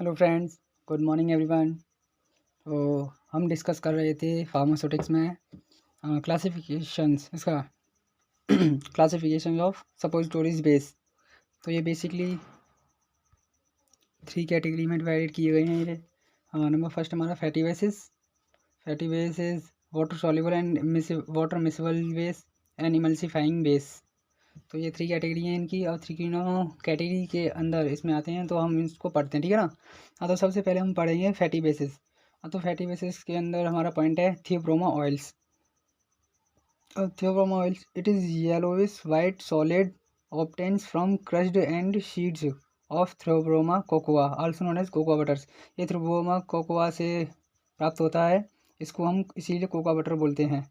Hello friends, good morning everyone. तो हम discuss कर रहे थे फार्मास्यूटिक्स में क्लासिफिकेशंस इसका क्लासिफिकेशन ऑफ सपोजिटोरीज बेस। तो ये बेसिकली 3 कैटेगरी में डिवाइडेड किए गए हैं। ये नंबर फर्स्ट हमारा fatty basis, water soluble and water miscible base and emulsifying base. तो ये 3 कैटेगरी हैं इनकी, और 3 कैटेगरी के अंदर इसमें आते हैं, तो हम इसको पढ़ते हैं, ठीक है ना। हाँ, तो सबसे पहले हम पढ़ेंगे फैटी बेसिस। तो फैटी बेसिस के अंदर हमारा पॉइंट है theobroma oils. Theobroma oils, it is yellowish white solid obtains from crushed and seeds of theobroma cocoa also known as cocoa butters. ये थियोब्रोमा कोकोआ से प्राप्त होता है, इसको हम इसीलिए कोकोआ बटर बोलते हैं।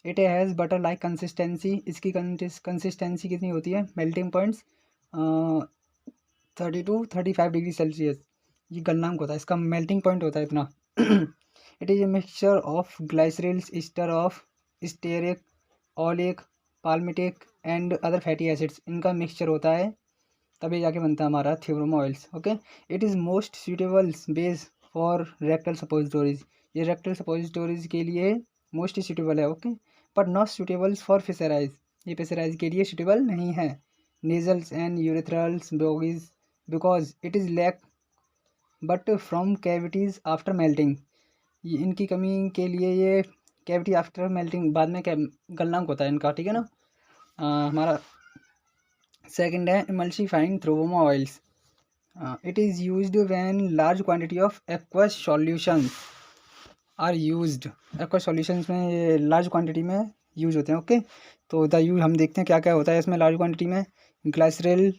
It has butter like consistency, इसकी कंसिस्टेंसी कितनी होती है, melting points 30 to 35 degree Celsius. ये गलनांक होता है, इसका मेल्टिंग पॉइंट होता है इतना। It is a mixture of glycerols ester of stearic oleic palmitic and other fatty acids. इनका मिक्सचर होता है, तभी जाके बनता है हमारा theobroma oils. Okay, it is most suitable base for rectal suppositories. ये रेक्टल सपोजिटोरीज के लिए मोस्ट सूटेबल है। Okay, but not suitable for pessaries. ये फिशराइज के लिए सूटेबल नहीं है। Nasals and urethrals bougies because it is lack but from cavities after melting. ये इनकी कमी के लिए ये कैविटी आफ्टर मेल्टिंग बाद में गलनांक होता है इनका, ठीक है ना। हमारा सेकंड है emulsifying theobroma oils. It is used when large quantity of aqueous solutions are used. Aqueous solutions में ये लार्ज क्वांटिटी में यूज होते हैं। ओके, तो द यूज हम देखते हैं क्या क्या होता है इसमें लार्ज क्वांटिटी में। ग्लाइसरल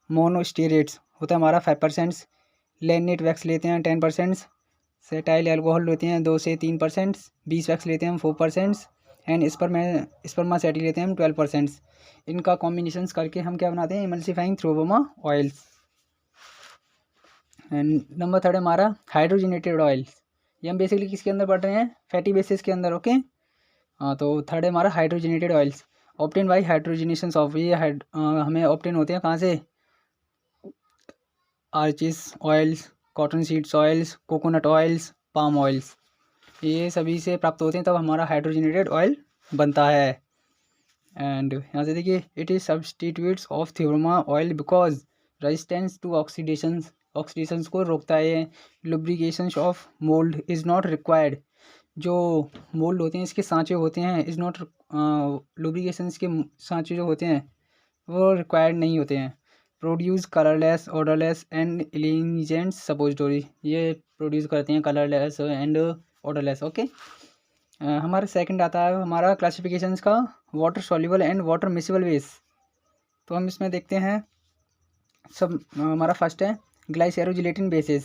मोनोस्टेरेट्स होता है हमारा 5%, लैनिट वैक्स लेते हैं 10%, सेटाइल एल्कोहल लेते हैं 2 से 3%, बीस वैक्स लेते हैं हम 4%, एंड स्पर्मासेटी लेते हैं हम 12%। इनका कॉम्बिनेशंस करके हम क्या बनाते हैं, emulsifying theobroma oils. And number third हमारा हाइड्रोजनेटेड ऑयल्स। ये हम बेसिकली किसके अंदर पढ़ रहे हैं, फैटी बेसिस के अंदर। ओके, तो थर्ड है हमारा hydrogenated oils obtain by hydrogenation of. ये हमें ऑब्टेन होते हैं कहाँ से, Archies oils, cotton seeds oils, coconut oils, palm oils, ये सभी से प्राप्त होते हैं, तब हमारा हाइड्रोजनेटेड ऑयल बनता है। एंड यहाँ से देखिए, it is substitutes of theobroma oil because resistance to oxidations को रोकता है। Lubrication of mould is not required. जो मोल्ड होते हैं, इसके सांचे होते हैं, इज़ नॉट लुब्रिकेशंस के सांचे जो होते हैं वो रिक्वायर्ड नहीं होते हैं। Produce colourless odourless and elegant suppository. ये प्रोड्यूस करते हैं कलरलेस एंड ऑर्डरलेस। ओके, हमारा सेकंड आता है हमारा क्लासिफिकेशंस का water soluble and water miscible base. तो हम इसमें देखते हैं सब। हमारा फर्स्ट है glycerogelatin bases.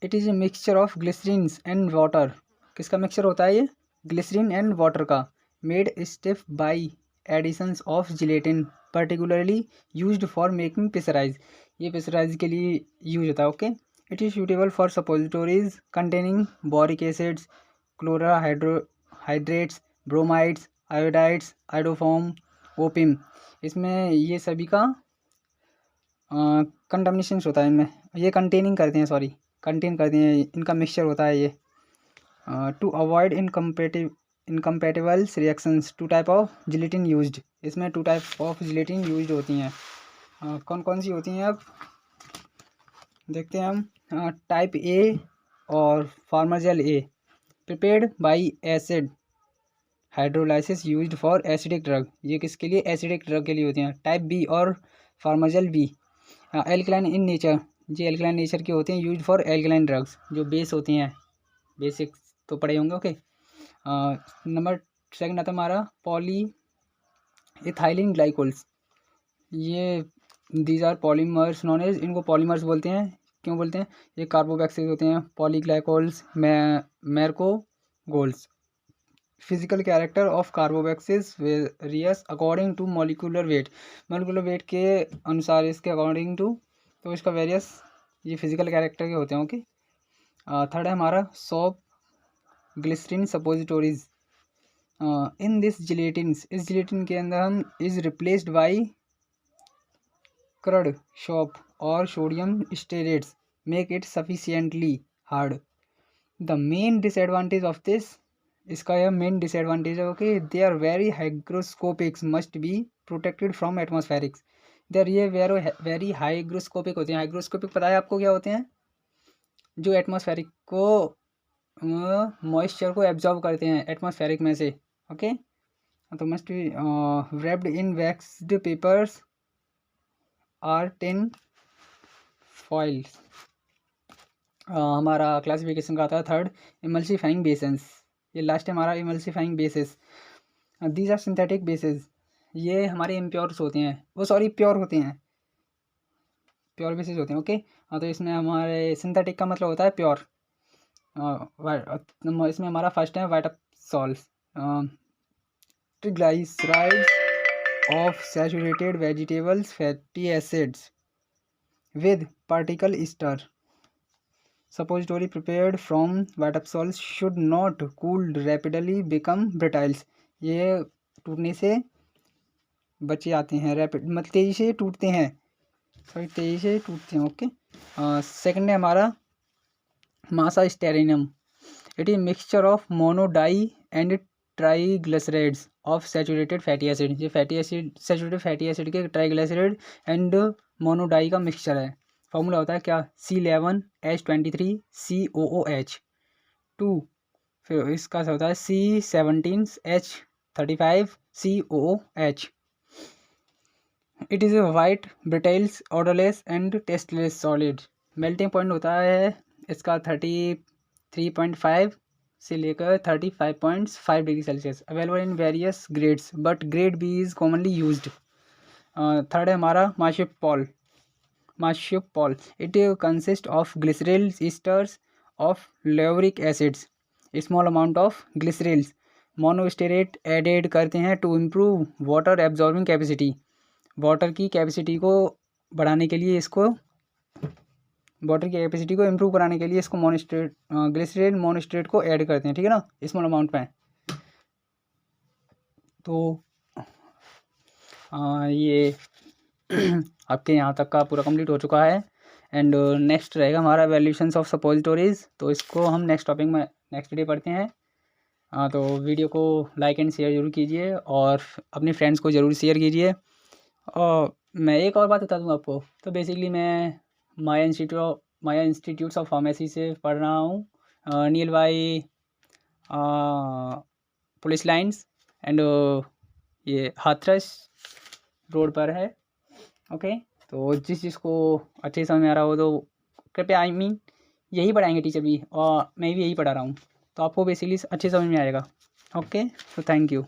It is a mixture of glycerins and water. किसका मिक्सचर होता है ये, ग्लिसरीन एंड वाटर का। Made stiff by additions of gelatin particularly used for making पिसराइज। ये पिसराइज के लिए यूज होता है। Okay, it is suitable for suppositories containing boric acids, chloral hydrates, bromides, iodides, iodoform, opium. इसमें ये सभी का कंटामिनेशन होता है इनमें, ये कंटेन करते हैं, इनका मिक्सचर होता है ये। To avoid incompatibles reactions, 2 type of gelatin used. इसमें 2 टाइप ऑफ जिलेटिन यूज्ड होती हैं। कौन कौन सी होती हैं अब देखते हैं हम। टाइप ए और pharmagel A, prepared by acid hydrolysis used for acidic drug. ये किसके लिए, एसिडिक ड्रग के लिए होती हैं। टाइप बी और फार्माजेल बी एल्कलाइन इन नेचर, ये एल्कलाइन नेचर के होते हैं, यूज्ड फॉर एल्कलाइन ड्रग्स, जो बेस होती हैं, बेसिक तो पढ़े होंगे। ओके, नंबर सेकंड आता है हमारा पॉली इथाइलिन ग्लाइकोल्स। ये these are polymers known as, इनको पॉलीमर्स बोलते हैं। क्यों बोलते हैं, ये कार्बोवैक्सीज होते हैं। Polyglycols macrogols. Physical character of carbowaxes varies according to molecular weight के अनुसार इसके अकॉर्डिंग टू, तो इसका वेरियस ये फिजिकल कैरेक्टर के होते हैं। ओके, थर्ड है हमारा soap glycerin suppositories. In this gelatins, इस जिलेटिन के अंदर हम is replaced by crude soap और sodium stearates. Make it sufficiently hard. The main disadvantage of this, इसका यह मेन डिसएडवांटेज है कि they are very hygroscopics must be protected from atmospherics. There ये वेरी हाइग्रोस्कोपिक होते हैं। हाइग्रोस्कोपिक पता है आपको क्या होते हैं? जो एटमॉस्फेरिक को मॉइस्चर को एब्जॉर्ब करते हैं एटमॉस्फेरिक में से। ओके, तो must be wrapped in waxed papers or tin foils. हमारा क्लासिफिकेशन का आता है थर्ड, इमल्सिफाइंग बेसेस। ये लास्ट है हमारा emulsifying bases. These are synthetic bases, ये हमारे इम्प्योर्स होते हैं, वो सॉरी प्योर होते हैं, प्योर बेसिस होते हैं। ओके, हाँ, तो इसमें हमारे सिंथेटिक का मतलब होता है प्योर। इसमें हमारा फर्स्ट है Witepsols, triglycerides of saturated vegetables fatty acids with particle ester. Suppository prepared from Witepsols should not cooled rapidly become brittles. ये टूटने से बचे आते हैं, रैपिड मतलब तेज़ी से टूटते हैं, सॉरी तेज़ी से टूटते हैं। ओके, सेकंड है हमारा massa stearinum. It is mixture of mono di and triglycerides of saturated fatty acid. ये fatty acid, saturated fatty acid के ट्राईग्लिसराइड एंड मोनोडाई का मिक्सचर है। फॉर्मूला होता है क्या? C11H23COOH2, फिर इसका होता है C17H35COOH। It is a white brittles odourless and tasteless solid. Melting point होता है इसका 33.5 से लेकर 35.5 degree Celsius. Available in various grades but grade B is commonly used. Third है हमारा Massupol. It consist of glycerol esters of lauric acids, small amount of glycerols monostearate added करते हैं to improve water absorbing capacity. Water की capacity को बढ़ाने के लिए इसको, वाटर की कैपेसिटी को इम्प्रूव कराने के लिए इसको मोनोस्टेरेट, ग्लिसरल मोनोस्टेरेट को ऐड करते हैं, ठीक है ना, स्मॉल अमाउंट में। तो ये आपके यहाँ तक का पूरा कंप्लीट हो चुका है। एंड नेक्स्ट रहेगा हमारा वैल्यूएशंस ऑफ सपोजिटोरीज, तो इसको हम नेक्स्ट टॉपिक में नेक्स्ट डे पढ़ते हैं। तो वीडियो को लाइक एंड शेयर जरूर कीजिए और अपने फ्रेंड्स को ज़रूर शेयर कीजिए। और मैं एक और बात बता दूँ आपको, तो बेसिकली मैं माया इंस्टीट्यूट्स ऑफ फार्मेसी से पढ़ रहा हूँ, near by police lines and ये हाथरस रोड पर है। ओके, तो जिसको अच्छे समझ में आ रहा हो तो कृपया यही पढ़ाएंगे टीचर भी, और मैं भी यही पढ़ा रहा हूँ, तो आपको बेसिकली अच्छे समझ में आएगा। ओके, तो थैंक यू।